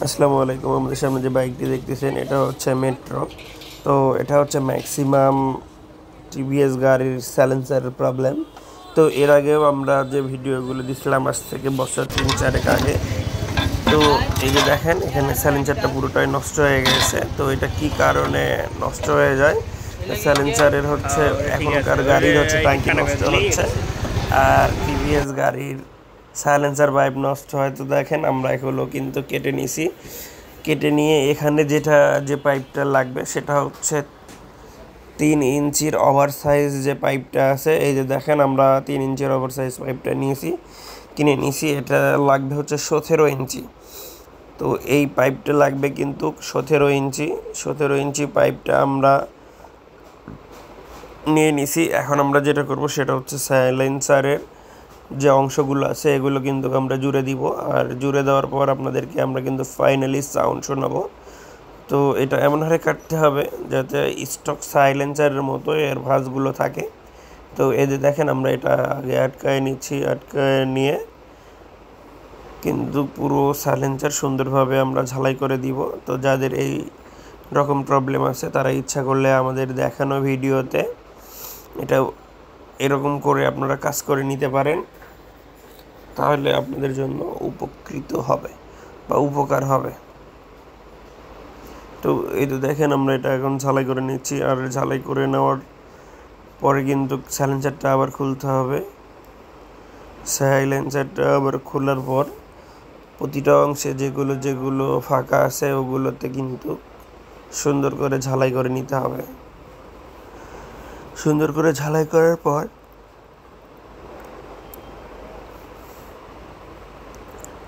আসসালামু আলাইকুম। আমাদের সামনে যে বাইকটি দেখতেছেন এটা হচ্ছে মেট্রো। তো এটা হচ্ছে ম্যাক্সিমাম টিভিএস গাড়ির সাইলেন্সারের প্রবলেম। তো এর আগেও আমরা যে ভিডিওগুলো দিছিলাম আজ থেকে বছর 3-4 আগে, তো এই যে দেখেন এখানে সাইলেন্সারটা পুরোটাই নষ্ট হয়ে গেছে। তো এটা কি কারণে নষ্ট হয়ে যায়? সাইলেন্সারের হচ্ছে এখনকার গাড়ির হচ্ছে ট্যাঙ্কি নষ্ট হচ্ছে, আর টিভিএস গাড়ির সাইলেন্সার পাইপ নষ্ট হয়। তো দেখেন আমরা এগুলো কিন্তু কেটে নিয়ে এখানে যে পাইপটা লাগবে সেটা হচ্ছে 3 ইঞ্চির ওভার সাইজ যে পাইপটা আছে। এই যে দেখেন আমরা 3 ইঞ্চির ওভার সাইজ পাইপটা কিনে নিয়েছি। এটা লাগবে হচ্ছে 17 ইঞ্চি। তো এই পাইপটা লাগবে কিন্তু 17 ইঞ্চি পাইপটা আমরা নিয়ে নিছি। এখন আমরা যেটা করব সেটা হচ্ছে সাইলেন্সারের যে অংশগুলো আছে এগুলো কিন্তু আমরা জুড়ে দিব, আর জুড়ে দেওয়ার পর আপনাদেরকে আমরা কিন্তু ফাইনালি সাউন্ড শোনাবো। তো এটা এমন হারে কাটতে হবে যাতে স্টক সাইলেন্সারের মতো এর ভাঁজগুলো থাকে। তো এই যে দেখেন আমরা এটা আগে আটকায় নিয়ে কিন্তু পুরো সাইলেন্সার সুন্দরভাবে আমরা ঝালাই করে দিব। তো যাদের এই রকম প্রবলেম আছে তারা ইচ্ছা করলে আমাদের দেখানো ভিডিওতে এটা এরকম করে আপনারা কাজ করে নিতে পারেন, তাহলে আপনাদের জন্য উপকৃত হবে বা উপকার হবে। তো এই তো দেখেন আমরা এটা এখন ঝালাই করে নিচ্ছি, আর ঝালাই করে নেওয়ার পরে কিন্তু সাইলেন্সারটা আবার খুলতে হবে। সাইলেন্সারটা আবার খোলার পর প্রতিটা অংশে যেগুলো ফাঁকা আছে ওগুলোতে কিন্তু সুন্দর করে ঝালাই করে নিতে হবে। সুন্দর করে ঝালাই করার পর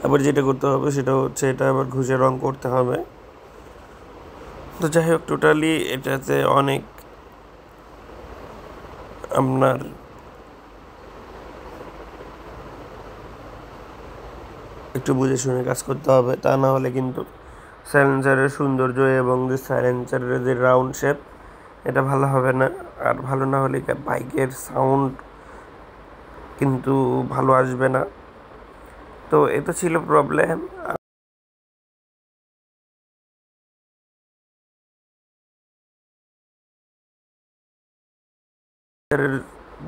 আবার যেটা করতে হবে সেটা হচ্ছে এটা আবার ঘষে রং করতে হবে। তো যাই হোক, টোটালি এটাতে অনেক আপনার একটু বুঝে শুনে কাজ করতে হবে, তা না হলে কিন্তু সাইলেন্সারের সৌন্দর্য এবং যে সাইলেন্সারের যে রাউন্ড শেপ এটা ভালো হবে না। আর ভালো না হলে বাইকের সাউন্ড কিন্তু ভালো আসবে না। তো এটা ছিল প্রবলেম।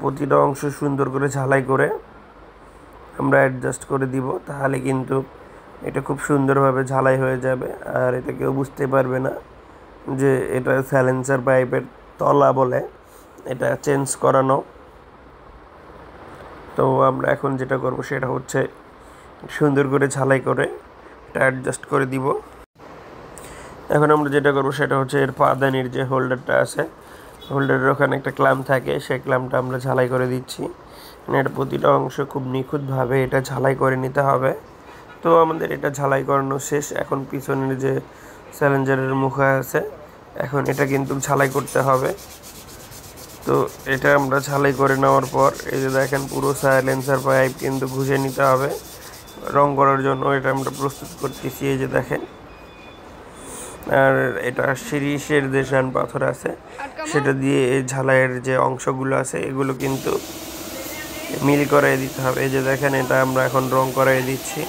প্রতিটা অংশ সুন্দর করে ঝালাই করে আমরা অ্যাডজাস্ট করে দিব, তাহলে কিন্তু এটা খুব সুন্দরভাবে ঝালাই হয়ে যাবে, আর এটা কেউ বুঝতে পারবে না যে এটা সাইলেন্সার পাইপের তলা বলে এটা চেঞ্জ করানো। তো আমরা এখন যেটা করব সেটা হচ্ছে সুন্দর করে ঝালাই করে এটা অ্যাডজাস্ট করে দিব। এখন আমরা যেটা করব সেটা হচ্ছে এর পাদানির যে হোল্ডারটা আছে, হোল্ডারের ওখানে একটা ক্ল্যাম্প থাকে, সেই ক্ল্যাম্পটা আমরা ঝালাই করে দিচ্ছি। মানে এটা প্রতিটা অংশ খুব নিখুঁতভাবে এটা ঝালাই করে নিতে হবে। তো আমাদের এটা ঝালাই করানো শেষ। এখন পিছনের যে সাইলেন্সারের মুখা আছে এখন এটা কিন্তু ঝালাই করতে হবে। তো এটা আমরা ঝালাই করে নেওয়ার পর এই যে দেখেন পুরো সাইলেন্সার পাইপ কিন্তু ঘষে নিতে হবে রং করার জন্য। এটা আমরা প্রস্তুত করতেছি, এই যে দেখেন। আর এটা শিরিষের যে শান পাথর আছে সেটা দিয়ে এই ঝালাইয়ের যে অংশগুলো আছে এগুলো কিন্তু মিল করাই দিতে হবে। এই যে দেখেন এটা আমরা এখন রং করাই দিচ্ছি।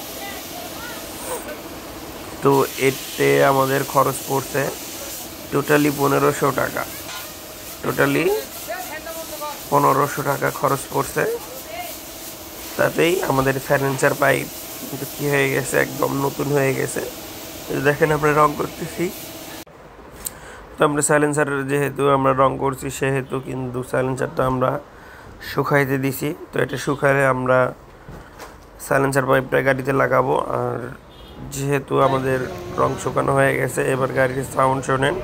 তো এতে আমাদের খরচ পড়ছে টোটালি 1500 টাকা। টোটালি 1500 টাকা খরচ পড়ছে। তাতেই আমাদের সাইলেন্সার পাইপ কিন্তু কী হয়ে গেছে, একদম নতুন হয়ে গেছে। দেখেন আমরা রং করতেছি। তো আমরা সাইলেন্সার যেহেতু আমরা রং করছি সেহেতু কিন্তু সাইলেন্সারটা আমরা শুকাইতে দিছি। তো এটা শুকালে আমরা সাইলেন্সার পাইপটা গাড়িতে লাগাবো। আর যেহেতু আমাদের রং শুকানো হয়ে গেছে, এবার গাড়ির সাউন্ড শোনেন।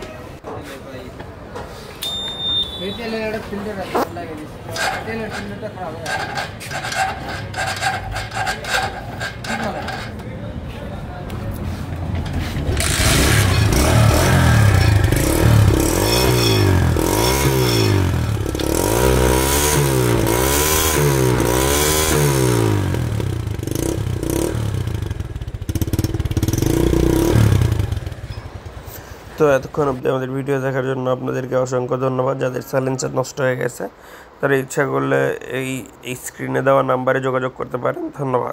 তো এতক্ষণ অবধি আমাদের ভিডিও দেখার জন্য আপনাদেরকে অসংখ্য ধন্যবাদ। যাদের সাইলেন্সার নষ্ট হয়ে গেছে তারা ইচ্ছা করলে এই স্ক্রিনে দেওয়া নাম্বারে যোগাযোগ করতে পারেন। ধন্যবাদ।